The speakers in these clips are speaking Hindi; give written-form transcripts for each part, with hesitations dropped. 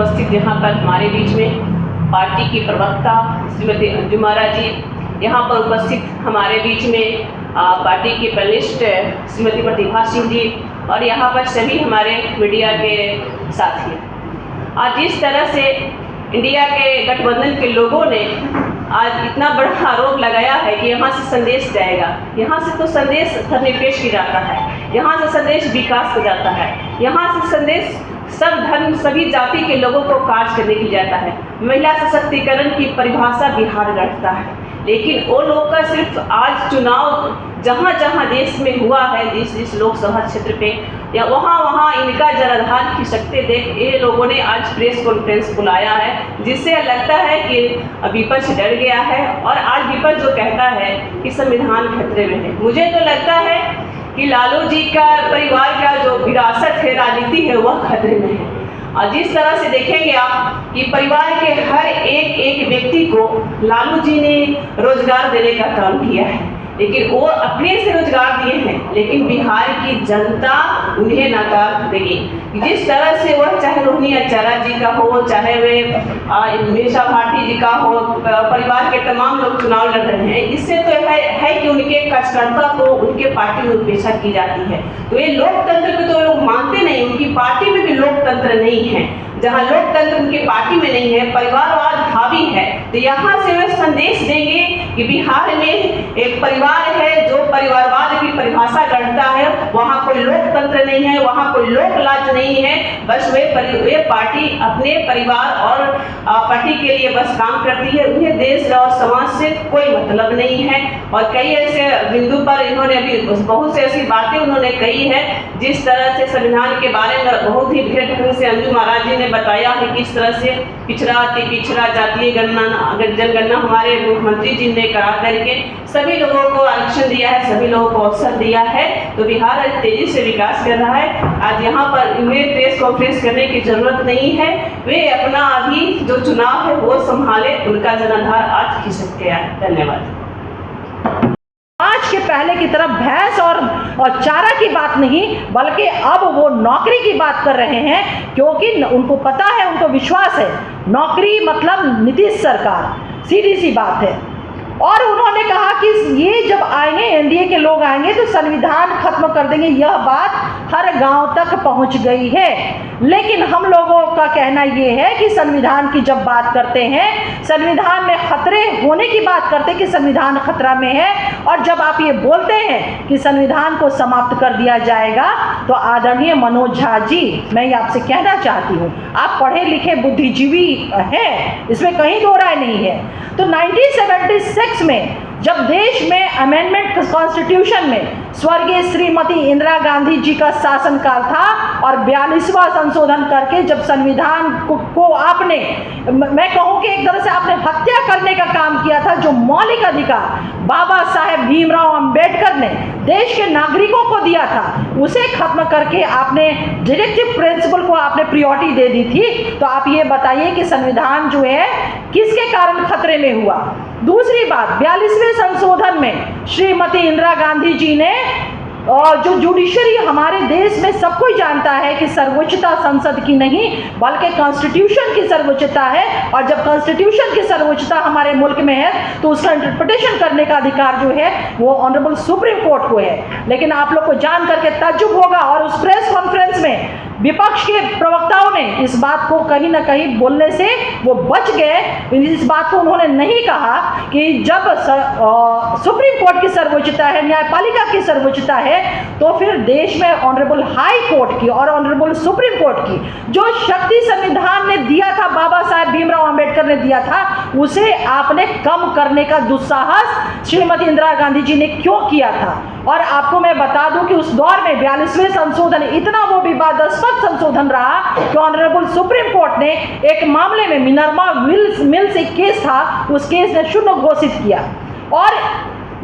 उपस्थित यहाँ पर हमारे बीच में पार्टी की प्रवक्ता श्रीमती अंजुम आरा जी, यहाँ पर उपस्थित हमारे बीच में पार्टी की पैनलिस्ट श्रीमती प्रतिभा सिंह जी और यहाँ पर सभी हमारे मीडिया के साथी। आज जिस तरह से इंडिया के गठबंधन के लोगों ने आज इतना बड़ा आरोप लगाया है कि यहाँ से संदेश जाएगा, यहाँ से तो संदेश धर्मनिरपेक्ष की जाता है, यहाँ से संदेश विकास का जाता है, यहाँ से संदेश सब धर्म सभी जाति के लोगों को कार्य करने की जाता है। महिला सशक्तिकरण की परिभाषा बिहार गढ़ता है, लेकिन वो लोग का सिर्फ आज चुनाव जहाँ जहाँ देश में हुआ है, जिस लोकसभा क्षेत्र पे या वहाँ इनका जनाधार खिसकते देख ये लोगों ने आज प्रेस कॉन्फ्रेंस बुलाया है, जिससे लगता है कि विपक्ष डर गया है और आज विपक्ष जो कहता है कि संविधान खतरे में है। मुझे तो लगता है कि लालू जी का परिवार का जो विरासत है, राजनीति है, वह खतरे में है। और जिस तरह से देखेंगे आप कि परिवार के हर एक व्यक्ति को लालू जी ने रोजगार देने का काम किया है, लेकिन वो अपने से रोजगार दिए हैं, लेकिन बिहार की जनता उन्हें नकार देगी। जिस तरह से वह चाहे रोहिणी आचार्य जी का हो, चाहे वे मीसा भारती जी का हो, परिवार के तमाम लोग चुनाव लड़ रहे हैं, इससे तो है कि उनके कार्यकर्ता को उनके पार्टी में उपेक्षा की जाती है। तो ये लोकतंत्र को तो लोग मानते नहीं, उनकी पार्टी में भी लोकतंत्र नहीं है। जहाँ लोकतंत्र उनकी पार्टी में नहीं है, परिवारवाद हावी है, तो यहाँ से वे संदेश देंगे कि बिहार में एक परिवार है जो परिवारवाद की परिभाषा गढ़ता है, वहाँ कोई लोकतंत्र नहीं है, वहाँ कोई लोकलाज नहीं है। बस वे पार्टी अपने परिवार और पार्टी के लिए बस काम करती है, उन्हें देश और समाज से कोई मतलब नहीं है। और कई ऐसे बिंदु पर इन्होंने अभी बहुत से ऐसी बातें उन्होंने कही है, जिस तरह से संविधान के बारे में बहुत ही ढेर ढंग से अंजुम आरा जी ने बताया है किस तरह से पिछड़ा अति पिछड़ा जातीय जनगणना हमारे मुख्यमंत्री जी ने करा करके सभी लोगों को आरक्षण दिया है, सभी लोगों को अवसर दिया है। तो बिहार आज तेजी से विकास कर रहा है। आज यहाँ पर इन्हें प्रेस कॉन्फ्रेंस करने की जरूरत नहीं है, वे अपना अभी जो चुनाव है वो संभाले, उनका जनाधार आज खिसक गया है। धन्यवाद। आज के पहले की तरफ भैंस और चारा की बात नहीं, बल्कि अब वो नौकरी की बात कर रहे हैं, क्योंकि उनको पता है, उनको विश्वास है, नौकरी मतलब नीतीश सरकार, सीधी सी बात है। और उन्होंने कहा कि ये जब आएंगे, एनडीए के लोग आएंगे तो संविधान खत्म कर देंगे। यह बात हर गांव तक पहुंच गई है, लेकिन हम लोगों का कहना ये है कि संविधान की जब बात करते हैं, संविधान में खतरे होने की बात करते हैं कि संविधान खतरा में है, और जब आप ये बोलते हैं कि संविधान को समाप्त कर दिया जाएगा, तो आदरणीय मनोज झा जी, मैं ये आपसे कहना चाहती हूँ, आप पढ़े लिखे बुद्धिजीवी हैं, इसमें कहीं दो राय नहीं है। तो 1976 में जब देश में अमेंडमेंट कॉन्स्टिट्यूशन में स्वर्गीय श्रीमती इंदिरा गांधी जी का शासनकाल था, और 42वां संशोधन करके जब संविधान को आपने, मैं कहूँ कि एक तरह से आपने हत्या करने का काम किया था, जो मौलिक अधिकार बाबा साहेब भीमराव अंबेडकर ने देश के नागरिकों को दिया था, उसे खत्म करके आपने डायरेक्टिव प्रिंसिपल को आपने प्रायोरिटी दे दी थी। तो आप ये बताइए कि संविधान जो है किसके कारण खतरे में हुआ। दूसरी बात, 42वें संशोधन में श्रीमती इंदिरा गांधी जी ने, और जो जुडिशरी हमारे देश में सब कोई जानता है कि सर्वोच्चता संसद की नहीं बल्कि कॉन्स्टिट्यूशन की सर्वोच्चता है, और जब कॉन्स्टिट्यूशन की सर्वोच्चता हमारे मुल्क में है तो उसका इंटरप्रिटेशन करने का अधिकार जो है वो ऑनरेबल सुप्रीम कोर्ट को है। लेकिन आप लोग को जान करके ताज्जुब होगा, और उस प्रेस कॉन्फ्रेंस में विपक्ष के प्रवक्ताओं ने इस बात को कहीं ना कहीं बोलने से वो बच गए। इस बात को उन्होंने नहीं कहा कि जब सुप्रीम कोर्ट की सर्वोच्चता है, न्यायपालिका की सर्वोच्चता है, तो फिर देश में ऑनरेबल हाई कोर्ट की और ऑनरेबल सुप्रीम कोर्ट की जो शक्ति संविधान ने दिया था, बाबा साहेब भीमराव अंबेडकर ने दिया था, उसे आपने कम करने का दुस्साहस श्रीमती इंदिरा गांधी जी ने क्यों किया था। और आपको मैं बता दूं कि उस दौर में 42वें संशोधन इतना वो विवादास्पद संशोधन रहा कि ऑनरेबल सुप्रीम कोर्ट ने एक मामले में मिनर्वा मिल्स एक केस था, उस केस ने शून्य घोषित किया। और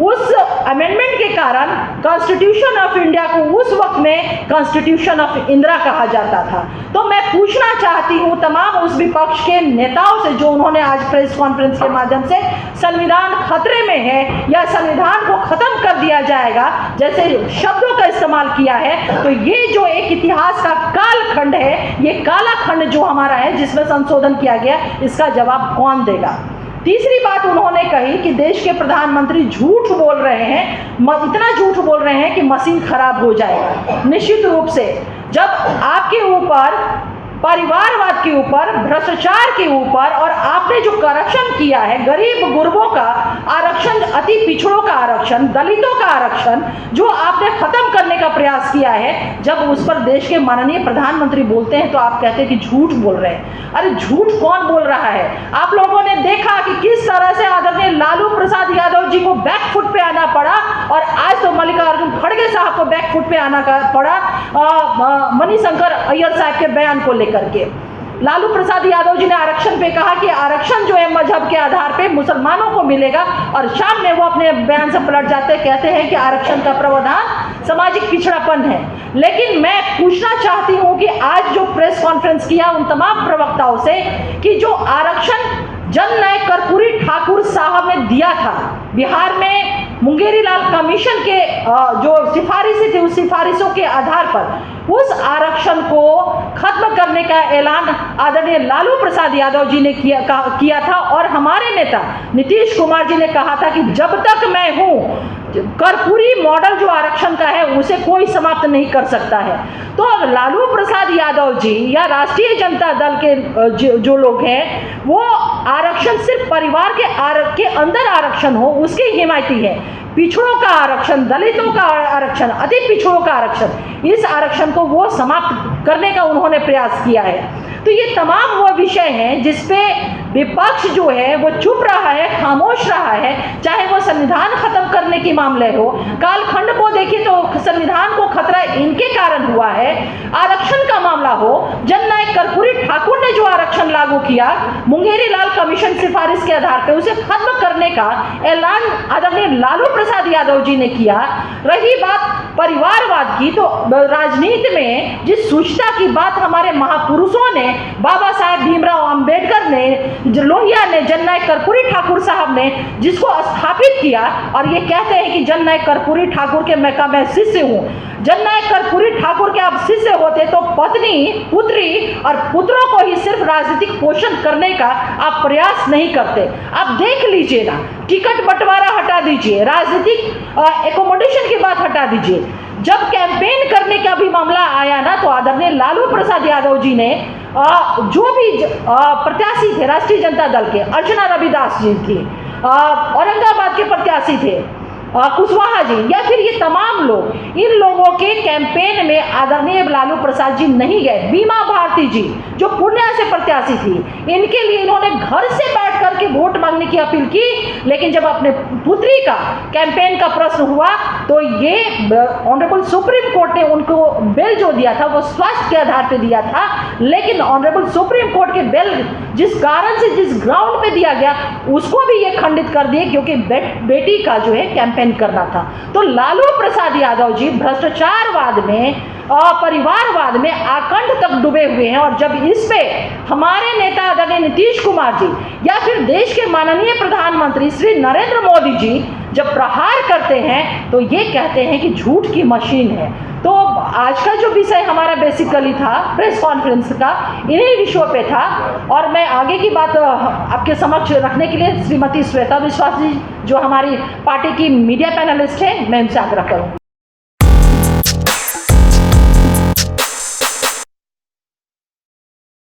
उस अमेंडमेंट के कारण कॉन्स्टिट्यूशन ऑफ इंडिया को उस वक्त में कॉन्स्टिट्यूशन ऑफ इंदिरा कहा जाता था। तो मैं पूछना चाहती हूँ तमाम उस विपक्ष के नेताओं से जो उन्होंने आज प्रेस कॉन्फ्रेंस के माध्यम से संविधान खतरे में है या संविधान को खत्म कर दिया जाएगा जैसे शब्दों का इस्तेमाल किया है, तो ये जो एक इतिहास का कालखंड है, ये काला खंड जो हमारा है जिसमें संशोधन किया गया, इसका जवाब कौन देगा। तीसरी बात उन्होंने कही कि देश के प्रधानमंत्री झूठ बोल रहे हैं, इतना झूठ बोल रहे हैं कि मशीन खराब हो जाएगा। निश्चित रूप से जब आपके ऊपर परिवारवाद के ऊपर, भ्रष्टाचार के ऊपर और आपने जो करप्शन किया है, गरीब गुरबों का आरक्षण, अति पिछड़ों का आरक्षण, दलितों का आरक्षण जो आपने खत्म करने का प्रयास किया है, जब उस पर देश के माननीय प्रधानमंत्री बोलते हैं तो आप कहते हैं कि झूठ बोल रहे हैं। अरे झूठ कौन बोल रहा है? आप लोगों ने देखा कि किस तरह से आदरणीय लालू प्रसाद यादव जी को बैकफुट पे आना पड़ा और आज तो मल्लिकार्जुन खड़गे साहब को बैकफुट पे आना पड़ा मणिशंकर अय्यर साहब के बयान को करके। लालू प्रसाद यादव जी ने आरक्षण पे कहा कि आरक्षण जो है मजहब के आधार पे मुसलमानों को मिलेगा और शाम में वो अपने बयान से पलट जाते कहते हैं कि आरक्षण का प्रावधान सामाजिक पिछड़ापन है। लेकिन मैं पूछना चाहती हूं कि आज जो प्रेस कॉन्फ्रेंस किया उन तमाम प्रवक्ताओं से कि जो आरक्षण जननायक कर्पूरी ठाकुर साहब ने दिया था बिहार में मुंगेरी लाल कमीशन के जो सिफारिशें थी उस सिफारिशों के आधार पर उस आरक्षण को खत्म करने का ऐलान आदरणीय लालू प्रसाद यादव जी ने किया था और हमारे नेता नीतीश कुमार जी ने कहा था कि जब तक मैं हूँ कर्पूरी मॉडल जो आरक्षण का है उसे कोई समाप्त नहीं कर सकता है। तो लालू प्रसाद यादव जी या राष्ट्रीय जनता दल के जो लोग हैं वो आरक्षण सिर्फ परिवार के अंदर आरक्षण हो उसके हिमायती है। पिछड़ों का आरक्षण, दलितों का आरक्षण, अति पिछड़ों का आरक्षण, इस आरक्षण को वो समाप्त करने का उन्होंने प्रयास किया है। तो ये तमाम वो विषय हैं जिसपे विपक्ष जो है वो चुप रहा है, खामोश रहा है, चाहे वो संविधान खत्म करने के मामले हो, कालखंड को देखिए तो संविधान को खतरा इनके कारण हुआ है, आरक्षण का मामला हो, जननायक कर्पूरी ठाकुर ने जो आरक्षण लागू किया मुंगेरी लाल कमीशन सिफारिश के आधार पर उसे खत्म करने का ऐलान आदरणीय लालू प्रसाद यादव जी ने किया। रही बात परिवारवाद की, तो राजनीति में जिस सूचना की बात हमारे महापुरुषों ने, बाबा साहेब भीमराव अंबेडकर ने, लोहिया ने, जननायक कर्पूरी ठाकुर साहब ने जिसको स्थापित किया और ये कहते हैं कि जननायक कर्पूरी ठाकुर के मैं शिष्य हूँ। जननायक कर्पूरी ठाकुर के आप शिष्य होते तो पत्नी, पुत्री और पुत्रों को ही सिर्फ राजनीतिक पोषण करने का आप प्रयास नहीं करते। आप देख लीजिए ना, टिकट बंटवारा हटा दीजिए, राजनीतिक एकोमोडेशन की बात हटा दीजिए। जब कैंपेन करने का भी मामला आया ना तो आदरणीय लालू प्रसाद यादव जी ने जो भी प्रत्याशी थे राष्ट्रीय जनता दल के, अर्चना रविदास जी थी, औरंगाबाद के प्रत्याशी थे कुशवाहा जी, या फिर ये तमाम लोग, इन लोगों के कैंपेन में आदरणीय लालू प्रसाद जी नहीं गए। बीमा भारती जी जो पूर्णिया से प्रत्याशी थी, इनके लिए इन्होंने घर से बैठ करके वोट मांगने की अपील की, लेकिन जब अपने पुत्री का कैंपेन का प्रश्न हुआ तो ये ऑनरेबल सुप्रीम कोर्ट ने उनको बेल जो दिया था वो स्वास्थ्य के आधार पर दिया था, लेकिन ऑनरेबल सुप्रीम कोर्ट के बेल जिस कारण से, जिस ग्राउंड पे दिया गया उसको भी ये खंडित कर दिए क्योंकि बेटी का जो है कैंपेन करना था। तो लालू प्रसाद यादव जी भ्रष्टाचारवाद में, परिवारवाद में आकंठ तक डूबे हुए हैं और जब इस पे हमारे नेता आदरणीय नीतीश कुमार जी या फिर देश के माननीय प्रधानमंत्री श्री नरेंद्र मोदी जी जब प्रहार करते हैं तो ये कहते हैं कि झूठ की मशीन है। तो आज का जो विषय हमारा बेसिकली था प्रेस कॉन्फ्रेंस का, इन्हीं विषयों पे था और मैं आगे की बात आपके समक्ष रखने के लिए श्रीमती श्वेता विश्वास जी जो हमारी पार्टी की मीडिया पैनलिस्ट है, मैं उनसे आग्रह करूँगी।